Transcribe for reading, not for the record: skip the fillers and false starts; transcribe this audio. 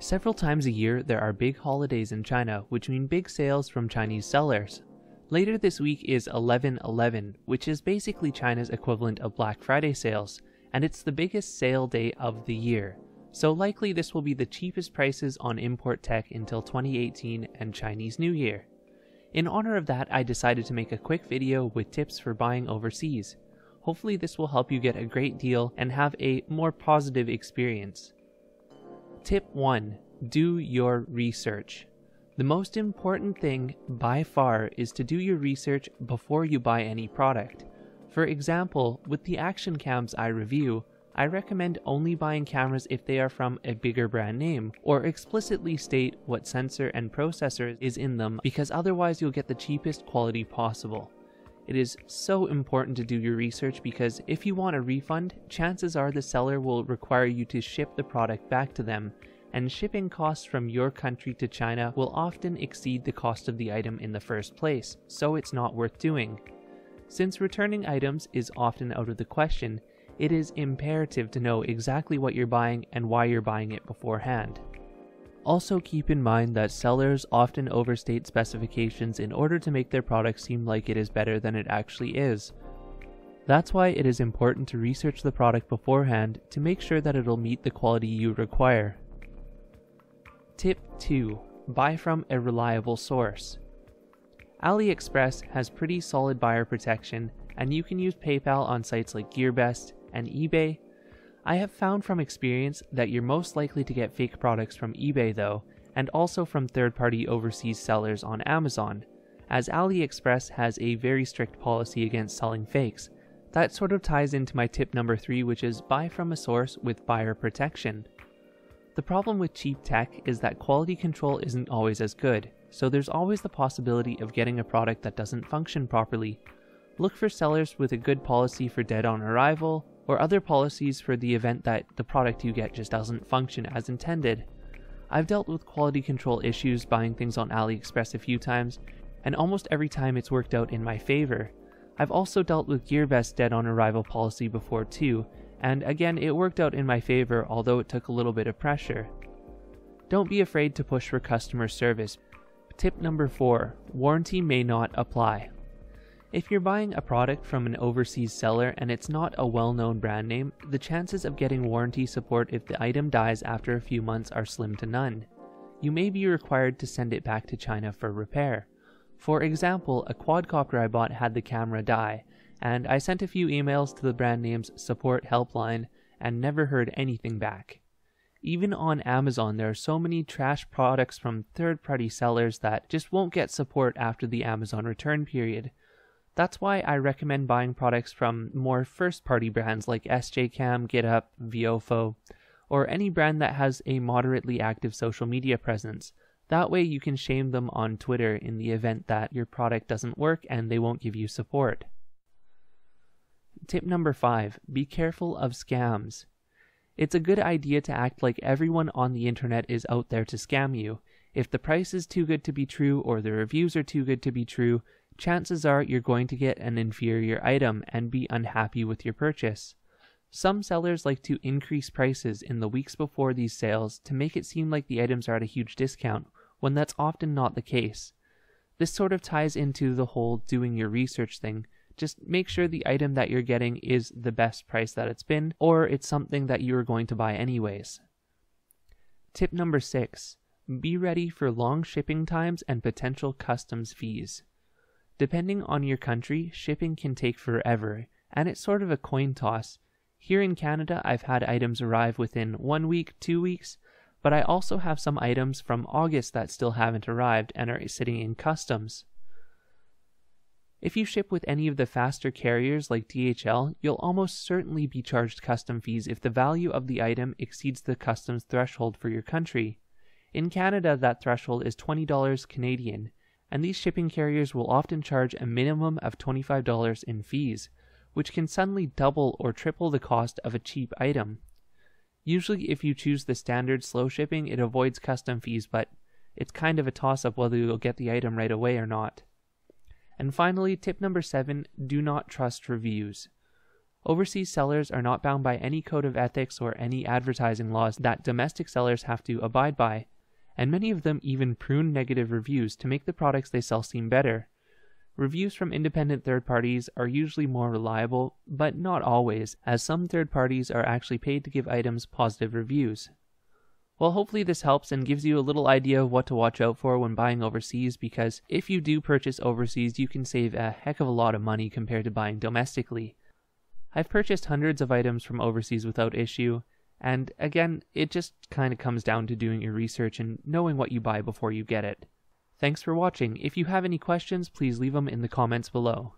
Several times a year, there are big holidays in China, which mean big sales from Chinese sellers. Later this week is 11/11, which is basically China's equivalent of Black Friday sales, and it's the biggest sale day of the year. So likely this will be the cheapest prices on import tech until 2018 and Chinese New Year. In honor of that, I decided to make a quick video with tips for buying overseas. Hopefully this will help you get a great deal and have a more positive experience. Tip 1. Do your research. The most important thing by far is to do your research before you buy any product. For example, with the action cams I review, I recommend only buying cameras if they are from a bigger brand name, or explicitly state what sensor and processor is in them, because otherwise you'll get the cheapest quality possible. It is so important to do your research because if you want a refund, chances are the seller will require you to ship the product back to them, and shipping costs from your country to China will often exceed the cost of the item in the first place, so it's not worth doing. Since returning items is often out of the question, it is imperative to know exactly what you're buying and why you're buying it beforehand. Also keep in mind that sellers often overstate specifications in order to make their product seem like it is better than it actually is. That's why it is important to research the product beforehand to make sure that it'll meet the quality you require. Tip 2. Buy from a reliable source. AliExpress has pretty solid buyer protection, and you can use PayPal on sites like GearBest and eBay. I have found from experience that you're most likely to get fake products from eBay though, and also from third-party overseas sellers on Amazon, as AliExpress has a very strict policy against selling fakes. That sort of ties into my tip number 3, which is buy from a source with buyer protection. The problem with cheap tech is that quality control isn't always as good, so there's always the possibility of getting a product that doesn't function properly. Look for sellers with a good policy for dead on arrival, or other policies for the event that the product you get just doesn't function as intended. I've dealt with quality control issues buying things on AliExpress a few times, and almost every time it's worked out in my favor. I've also dealt with GearBest dead on arrival policy before too, and again it worked out in my favor, although it took a little bit of pressure. Don't be afraid to push for customer service. Tip number 4. Warranty may not apply. If you're buying a product from an overseas seller and it's not a well-known brand name, the chances of getting warranty support if the item dies after a few months are slim to none. You may be required to send it back to China for repair. For example, a quadcopter I bought had the camera die, and I sent a few emails to the brand name's support helpline and never heard anything back. Even on Amazon, there are so many trash products from third-party sellers that just won't get support after the Amazon return period. That's why I recommend buying products from more first-party brands like SJCam, GetUp, Viofo, or any brand that has a moderately active social media presence. That way you can shame them on Twitter in the event that your product doesn't work and they won't give you support. Tip number 5. Be careful of scams. It's a good idea to act like everyone on the internet is out there to scam you. If the price is too good to be true or the reviews are too good to be true, chances are you're going to get an inferior item and be unhappy with your purchase. Some sellers like to increase prices in the weeks before these sales to make it seem like the items are at a huge discount, when that's often not the case. This sort of ties into the whole doing your research thing. Just make sure the item that you're getting is the best price that it's been, or it's something that you're going to buy anyways. Tip number 6. Be ready for long shipping times and potential customs fees. Depending on your country, shipping can take forever, and it's sort of a coin toss. Here in Canada, I've had items arrive within 1 week, 2 weeks, but I also have some items from August that still haven't arrived and are sitting in customs. If you ship with any of the faster carriers like DHL, you'll almost certainly be charged custom fees if the value of the item exceeds the customs threshold for your country. In Canada, that threshold is $20 Canadian, and these shipping carriers will often charge a minimum of $25 in fees, which can suddenly double or triple the cost of a cheap item. Usually if you choose the standard slow shipping, it avoids custom fees, but it's kind of a toss-up whether you'll get the item right away or not. And finally, tip number 7, do not trust reviews. Overseas sellers are not bound by any code of ethics or any advertising laws that domestic sellers have to abide by, and many of them even prune negative reviews to make the products they sell seem better. Reviews from independent third parties are usually more reliable, but not always, as some third parties are actually paid to give items positive reviews. Well, hopefully this helps and gives you a little idea of what to watch out for when buying overseas, because if you do purchase overseas, you can save a heck of a lot of money compared to buying domestically. I've purchased hundreds of items from overseas without issue, and again, it just kind of comes down to doing your research and knowing what you buy before you get it. Thanks for watching. If you have any questions, please leave them in the comments below.